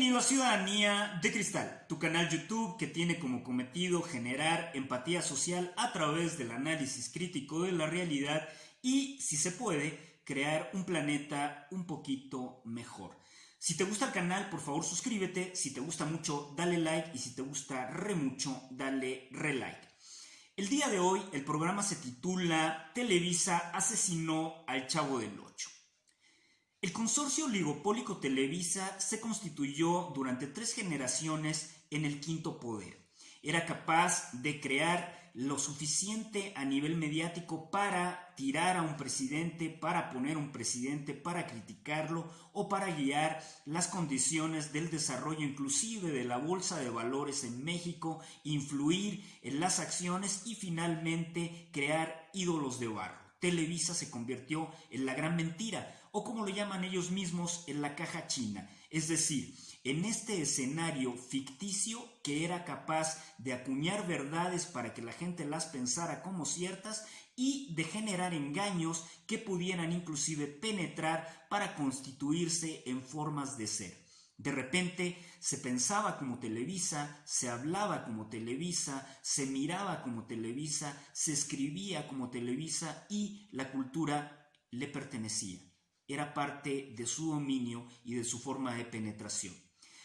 Bienvenido a Ciudadanía de Cristal, tu canal YouTube que tiene como cometido generar empatía social a través del análisis crítico de la realidad y, si se puede, crear un planeta un poquito mejor. Si te gusta el canal, por favor suscríbete, si te gusta mucho, dale like y si te gusta re mucho, dale re like. El día de hoy el programa se titula Televisa asesinó al Chavo del Ocho. El consorcio oligopólico Televisa se constituyó durante 3 generaciones en el quinto poder. Era capaz de crear lo suficiente a nivel mediático para tirar a un presidente, para poner un presidente, para criticarlo o para guiar las condiciones del desarrollo inclusive de la bolsa de valores en México, influir en las acciones y finalmente crear ídolos de barro. Televisa se convirtió en la gran mentira, o como lo llaman ellos mismos, en la caja china. Es decir, en este escenario ficticio que era capaz de acuñar verdades para que la gente las pensara como ciertas y de generar engaños que pudieran inclusive penetrar para constituirse en formas de ser. De repente se pensaba como Televisa, se hablaba como Televisa, se miraba como Televisa, se escribía como Televisa y la cultura le pertenecía. Era parte de su dominio y de su forma de penetración.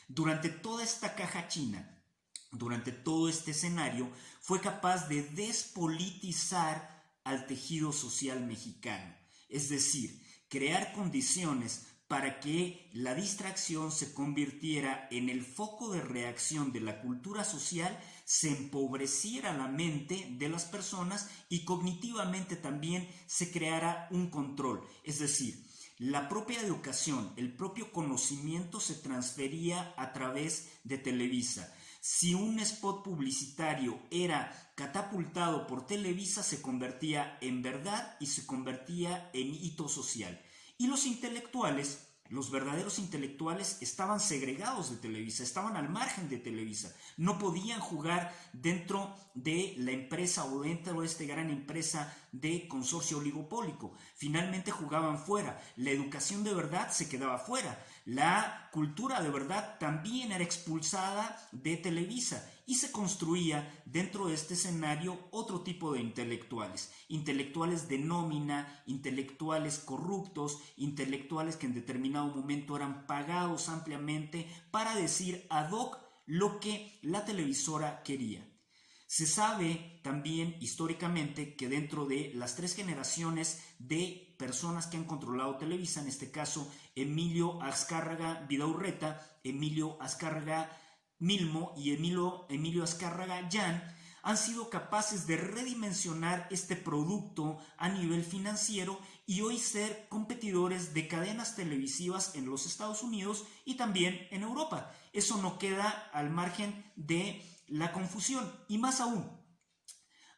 Durante toda esta caja china, durante todo este escenario, fue capaz de despolitizar al tejido social mexicano. Es decir, crear condiciones para que la distracción se convirtiera en el foco de reacción de la cultura social, se empobreciera la mente de las personas y cognitivamente también se creara un control. Es decir, la propia educación, el propio conocimiento se transfería a través de Televisa. Si un spot publicitario era catapultado por Televisa, se convertía en verdad y se convertía en hito social. Y los intelectuales, los verdaderos intelectuales, estaban segregados de Televisa, estaban al margen de Televisa. No podían jugar dentro de la empresa o dentro de esta gran empresa de consorcio oligopólico. Finalmente jugaban fuera. La educación de verdad se quedaba fuera. La cultura de verdad también era expulsada de Televisa y se construía dentro de este escenario otro tipo de intelectuales. Intelectuales de nómina, intelectuales corruptos, intelectuales que en determinado momento eran pagados ampliamente para decir ad hoc lo que la televisora quería. Se sabe también históricamente que dentro de las 3 generaciones de personas que han controlado Televisa, en este caso Emilio Azcárraga Vidaurreta, Emilio Azcárraga Milmo y Emilio Azcárraga Llán, han sido capaces de redimensionar este producto a nivel financiero y hoy ser competidores de cadenas televisivas en los Estados Unidos y también en Europa. Eso no queda al margen de la confusión y más aún,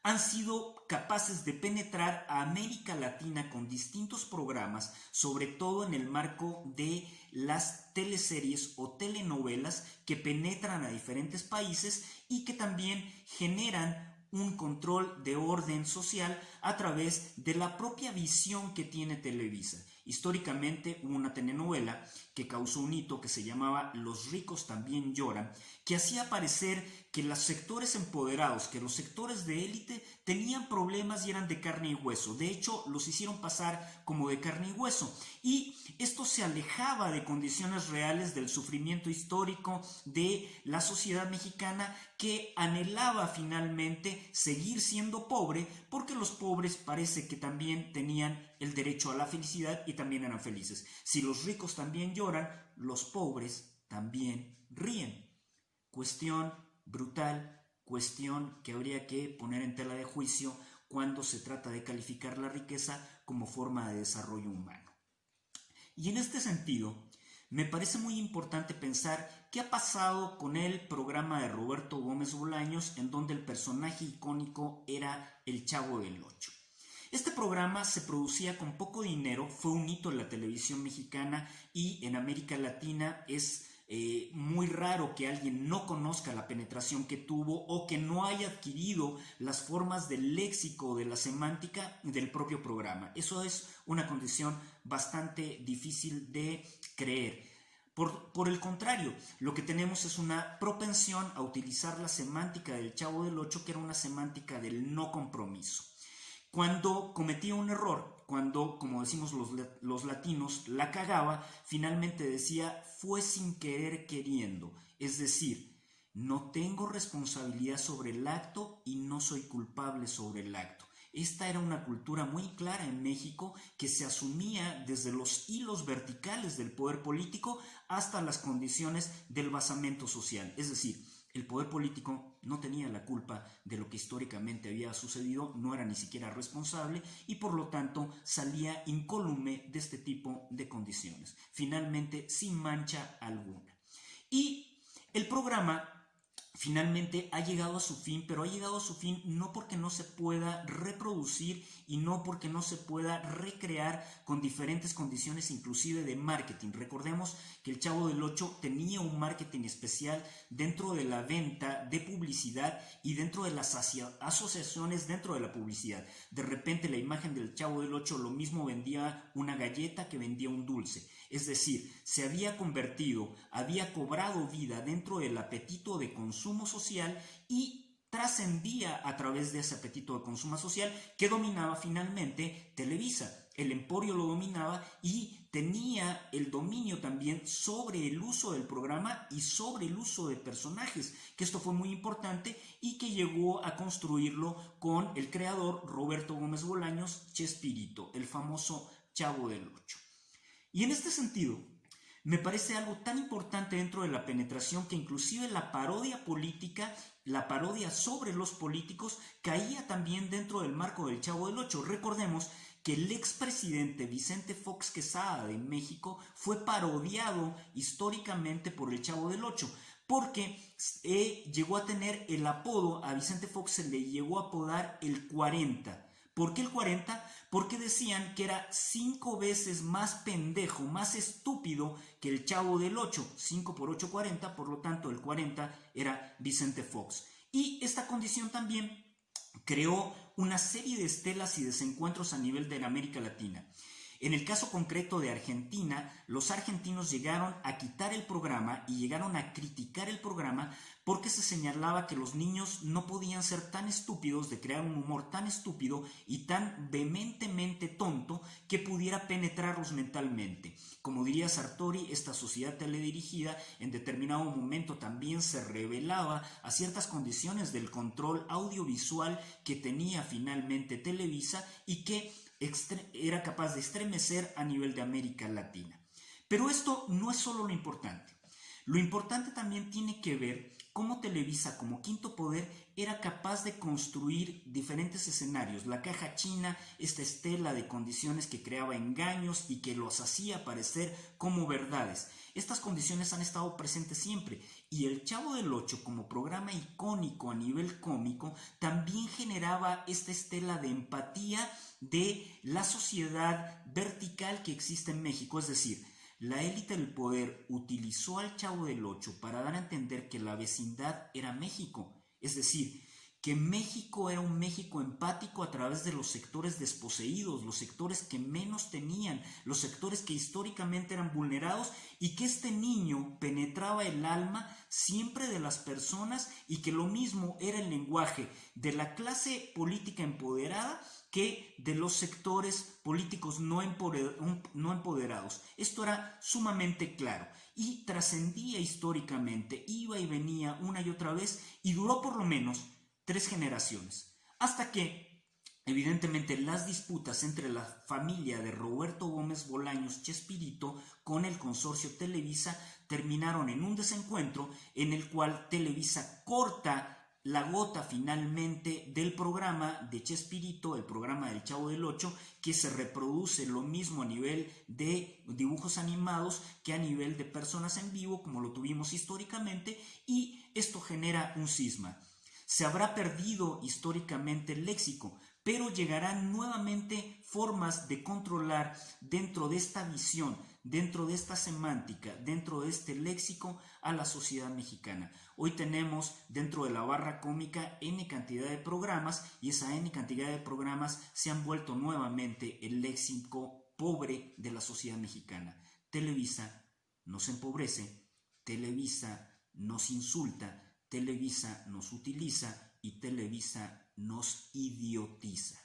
han sido capaces de penetrar a América Latina con distintos programas, sobre todo en el marco de las teleseries o telenovelas que penetran a diferentes países y que también generan un control de orden social a través de la propia visión que tiene Televisa. Históricamente hubo una telenovela que causó un hito que se llamaba Los ricos también lloran, que hacía parecer que los sectores empoderados, que los sectores de élite tenían problemas y eran de carne y hueso. De hecho, los hicieron pasar como de carne y hueso. Y esto se alejaba de condiciones reales del sufrimiento histórico de la sociedad mexicana que anhelaba finalmente seguir siendo pobre porque los pobres parece que también tenían el derecho a la felicidad y también eran felices. Si los ricos también lloran, los pobres también ríen. Cuestión brutal, cuestión que habría que poner en tela de juicio cuando se trata de calificar la riqueza como forma de desarrollo humano. Y en este sentido, me parece muy importante pensar qué ha pasado con el programa de Roberto Gómez Bolaños, en donde el personaje icónico era el Chavo del Ocho. Este programa se producía con poco dinero, fue un hito en la televisión mexicana y en América Latina es muy raro que alguien no conozca la penetración que tuvo o que no haya adquirido las formas del léxico, de la semántica del propio programa. Eso es una condición bastante difícil de creer. Por el contrario, lo que tenemos es una propensión a utilizar la semántica del Chavo del Ocho, que era una semántica del no compromiso. Cuando cometía un error, cuando, como decimos los latinos, la cagaba, finalmente decía, fue sin querer queriendo. Es decir, no tengo responsabilidad sobre el acto y no soy culpable sobre el acto. Esta era una cultura muy clara en México que se asumía desde los hilos verticales del poder político hasta las condiciones del basamento social. Es decir, el poder político no tenía la culpa de lo que históricamente había sucedido, no era ni siquiera responsable y por lo tanto salía incólume de este tipo de condiciones, finalmente sin mancha alguna. Y el programa finalmente ha llegado a su fin, pero ha llegado a su fin no porque no se pueda reproducir y no porque no se pueda recrear con diferentes condiciones inclusive de marketing. Recordemos que el Chavo del Ocho tenía un marketing especial dentro de la venta de publicidad y dentro de las asociaciones dentro de la publicidad. De repente la imagen del Chavo del Ocho lo mismo vendía una galleta que vendía un dulce. Es decir, se había convertido, había cobrado vida dentro del apetito de consumo social y trascendía a través de ese apetito de consumo social que dominaba finalmente Televisa. El emporio lo dominaba y tenía el dominio también sobre el uso del programa y sobre el uso de personajes, que esto fue muy importante y que llegó a construirlo con el creador Roberto Gómez Bolaños, Chespirito, el famoso Chavo del Ocho. Y en este sentido, me parece algo tan importante dentro de la penetración que inclusive la parodia política, la parodia sobre los políticos, caía también dentro del marco del Chavo del Ocho. Recordemos que el expresidente Vicente Fox Quesada de México fue parodiado históricamente por el Chavo del Ocho, porque llegó a tener el apodo, a Vicente Fox se le llegó a apodar el 40. ¿Por qué el 40? Porque decían que era 5 veces más pendejo, más estúpido que el Chavo del 8. 5 por 8, 40, por lo tanto el 40 era Vicente Fox. Y esta condición también creó una serie de estelas y desencuentros a nivel de la América Latina. En el caso concreto de Argentina, los argentinos llegaron a quitar el programa y llegaron a criticar el programa porque se señalaba que los niños no podían ser tan estúpidos, de crear un humor tan estúpido y tan vehementemente tonto que pudiera penetrarlos mentalmente. Como diría Sartori, esta sociedad teledirigida en determinado momento también se rebelaba a ciertas condiciones del control audiovisual que tenía finalmente Televisa y que era capaz de estremecer a nivel de América Latina. Pero esto no es solo lo importante. Lo importante también tiene que ver cómo Televisa, como quinto poder, era capaz de construir diferentes escenarios. La caja china, esta estela de condiciones que creaba engaños y que los hacía parecer como verdades. Estas condiciones han estado presentes siempre y el Chavo del Ocho, como programa icónico a nivel cómico, también generaba esta estela de empatía de la sociedad vertical que existe en México. Es decir, la élite del poder utilizó al Chavo del Ocho para dar a entender que la vecindad era México. Es decir, que México era un México empático a través de los sectores desposeídos, los sectores que menos tenían, los sectores que históricamente eran vulnerados y que este niño penetraba el alma siempre de las personas y que lo mismo era el lenguaje de la clase política empoderada que de los sectores políticos no empoderados. Esto era sumamente claro y trascendía históricamente, iba y venía una y otra vez y duró por lo menos 3 generaciones, hasta que evidentemente las disputas entre la familia de Roberto Gómez Bolaños Chespirito con el consorcio Televisa terminaron en un desencuentro en el cual Televisa corta la gota finalmente del programa de Chespirito, el programa del Chavo del Ocho, que se reproduce lo mismo a nivel de dibujos animados que a nivel de personas en vivo, como lo tuvimos históricamente, y esto genera un cisma. Se habrá perdido históricamente el léxico, pero llegarán nuevamente formas de controlar dentro de esta visión, dentro de esta semántica, dentro de este léxico a la sociedad mexicana. Hoy tenemos dentro de la barra cómica N cantidad de programas y esa N cantidad de programas se han vuelto nuevamente el léxico pobre de la sociedad mexicana. Televisa nos empobrece, Televisa nos insulta, Televisa nos utiliza y Televisa nos idiotiza.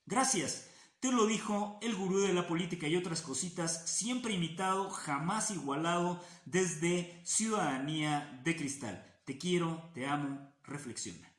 Gracias. Te lo dijo el gurú de la política y otras cositas, siempre imitado, jamás igualado, desde Ciudadanía de Cristal. Te quiero, te amo, reflexiona.